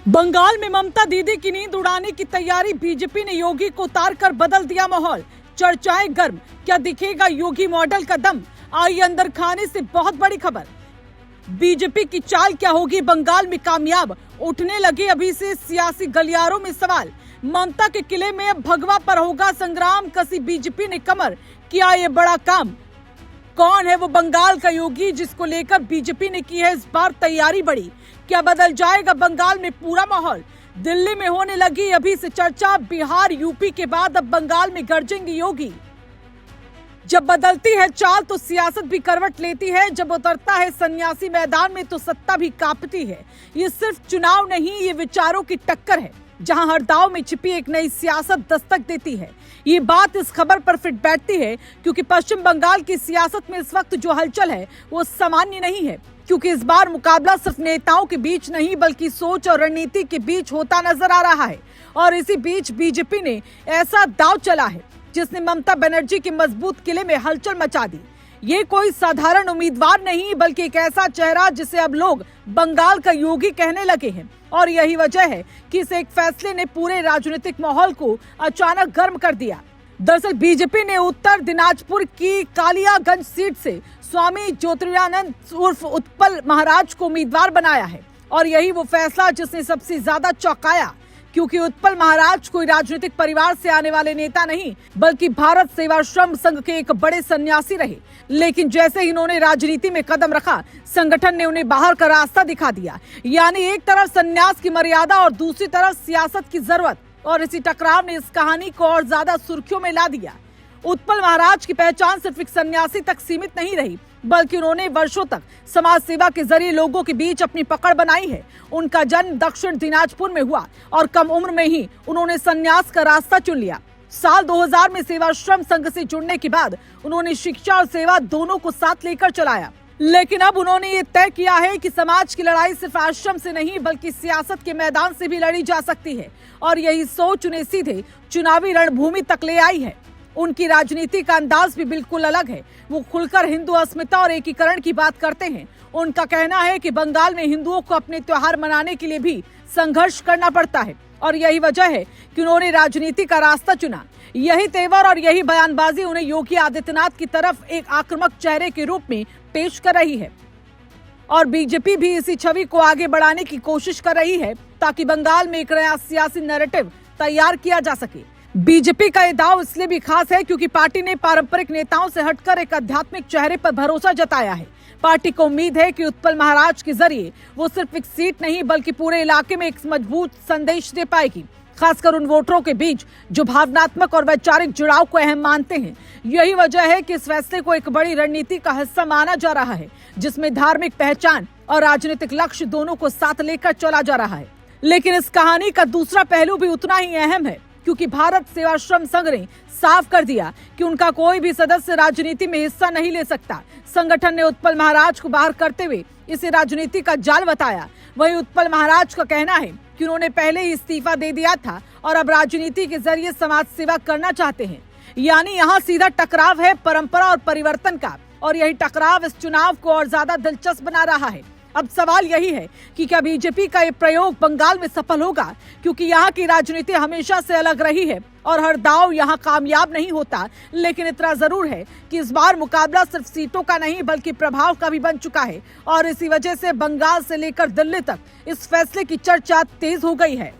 बंगाल में ममता दीदी की नींद उड़ाने की तैयारी, बीजेपी ने योगी को उतार कर बदल दिया माहौल। चर्चाएं गर्म, क्या दिखेगा योगी मॉडल का दम? आइए अंदर खाने से बहुत बड़ी खबर। बीजेपी की चाल क्या होगी बंगाल में कामयाब? उठने लगे अभी से सियासी गलियारों में सवाल। ममता के किले में अब भगवा पर होगा संग्राम, कसी बीजेपी ने कमर, किया ये बड़ा काम। कौन है वो बंगाल का योगी जिसको लेकर बीजेपी ने की है इस बार तैयारी बड़ी? क्या बदल जाएगा बंगाल में पूरा माहौल? दिल्ली में होने लगी अभी से चर्चा, बिहार यूपी के बाद अब बंगाल में गरजेंगे योगी। जब बदलती है चाल तो सियासत भी करवट लेती है, जब उतरता है सन्यासी मैदान में तो सत्ता भी कांपती है। ये सिर्फ चुनाव नहीं, ये विचारों की टक्कर है, जहां हर दाव में छिपी एक नई सियासत दस्तक देती है। ये बात इस खबर पर फिट बैठती है क्योंकि पश्चिम बंगाल की सियासत में इस वक्त जो हलचल है वो सामान्य नहीं है, क्योंकि इस बार मुकाबला सिर्फ नेताओं के बीच नहीं बल्कि सोच और रणनीति के बीच होता नजर आ रहा है। और इसी बीच बीजेपी ने ऐसा दांव चला है जिसने ममता बनर्जी के मजबूत किले में हलचल मचा दी। ये कोई साधारण उम्मीदवार नहीं बल्कि एक ऐसा चेहरा जिसे अब लोग बंगाल का योगी कहने लगे हैं। और यही वजह है कि इस एक फैसले ने पूरे राजनीतिक माहौल को अचानक गर्म कर दिया। दरअसल बीजेपी ने उत्तर दिनाजपुर की कालियागंज सीट से स्वामी ज्योतिरानंद उर्फ उत्पल महाराज को उम्मीदवार बनाया है। और यही वो फैसला जिसने सबसे ज्यादा चौंकाया, क्योंकि उत्पल महाराज कोई राजनीतिक परिवार से आने वाले नेता नहीं बल्कि भारत सेवाश्रम संघ के एक बड़े सन्यासी रहे। लेकिन जैसे ही इन्होंने राजनीति में कदम रखा, संगठन ने उन्हें बाहर का रास्ता दिखा दिया। यानी एक तरफ सन्यास की मर्यादा और दूसरी तरफ सियासत की जरूरत, और इसी टकराव ने इस कहानी को और ज्यादा सुर्खियों में ला दिया। उत्पल महाराज की पहचान सिर्फ एक सन्यासी तक सीमित नहीं रही, बल्कि उन्होंने वर्षों तक समाज सेवा के जरिए लोगों के बीच अपनी पकड़ बनाई है। उनका जन्म दक्षिण दिनाजपुर में हुआ और कम उम्र में ही उन्होंने सन्यास का रास्ता चुन लिया। साल 2000 में सेवाश्रम संघ से जुड़ने के बाद उन्होंने शिक्षा और सेवा दोनों को साथ लेकर चलाया। लेकिन अब उन्होंने ये तय किया है कि समाज की लड़ाई सिर्फ आश्रम से नहीं बल्कि सियासत के मैदान से भी लड़ी जा सकती है। और यही सोच उन्हें सीधे चुनावी रणभूमि तक ले आई है। उनकी राजनीति का अंदाज भी बिल्कुल अलग है। वो खुलकर हिंदू अस्मिता और एकीकरण की बात करते हैं। उनका कहना है कि बंगाल में हिंदुओं को अपने त्योहार मनाने के लिए भी संघर्ष करना पड़ता है, और यही वजह है कि उन्होंने राजनीति का रास्ता चुना। यही तेवर और यही बयानबाजी उन्हें योगी आदित्यनाथ की तरफ एक आक्रामक चेहरे के रूप में पेश कर रही है। और बीजेपी भी इसी छवि को आगे बढ़ाने की कोशिश कर रही है ताकि बंगाल में एक नया सियासी नैरेटिव तैयार किया जा सके। बीजेपी का ये दाव इसलिए भी खास है क्योंकि पार्टी ने पारंपरिक नेताओं से हटकर एक आध्यात्मिक चेहरे पर भरोसा जताया है। पार्टी को उम्मीद है कि उत्पल महाराज के जरिए वो सिर्फ एक सीट नहीं बल्कि पूरे इलाके में एक मजबूत संदेश दे पाएगी, खासकर उन वोटरों के बीच जो भावनात्मक और वैचारिक जुड़ाव को अहम मानते हैं। यही वजह है कि इस फैसले को एक बड़ी रणनीति का हिस्सा माना जा रहा है, जिसमें धार्मिक पहचान और राजनीतिक लक्ष्य दोनों को साथ लेकर चला जा रहा है। लेकिन इस कहानी का दूसरा पहलू भी उतना ही अहम है, क्योंकि भारत सेवाश्रम संघ ने साफ कर दिया कि उनका कोई भी सदस्य राजनीति में हिस्सा नहीं ले सकता। संगठन ने उत्पल महाराज को बाहर करते हुए इसे राजनीति का जाल बताया। वहीं उत्पल महाराज का कहना है कि उन्होंने पहले ही इस्तीफा दे दिया था और अब राजनीति के जरिए समाज सेवा करना चाहते हैं। यानी यहाँ सीधा टकराव है परंपरा और परिवर्तन का, और यही टकराव इस चुनाव को और ज्यादा दिलचस्प बना रहा है। अब सवाल यही है कि क्या बीजेपी का ये प्रयोग बंगाल में सफल होगा, क्योंकि यहाँ की राजनीति हमेशा से अलग रही है और हर दाव यहाँ कामयाब नहीं होता। लेकिन इतना जरूर है कि इस बार मुकाबला सिर्फ सीटों का नहीं बल्कि प्रभाव का भी बन चुका है, और इसी वजह से बंगाल से लेकर दिल्ली तक इस फैसले की चर्चा तेज हो गई है।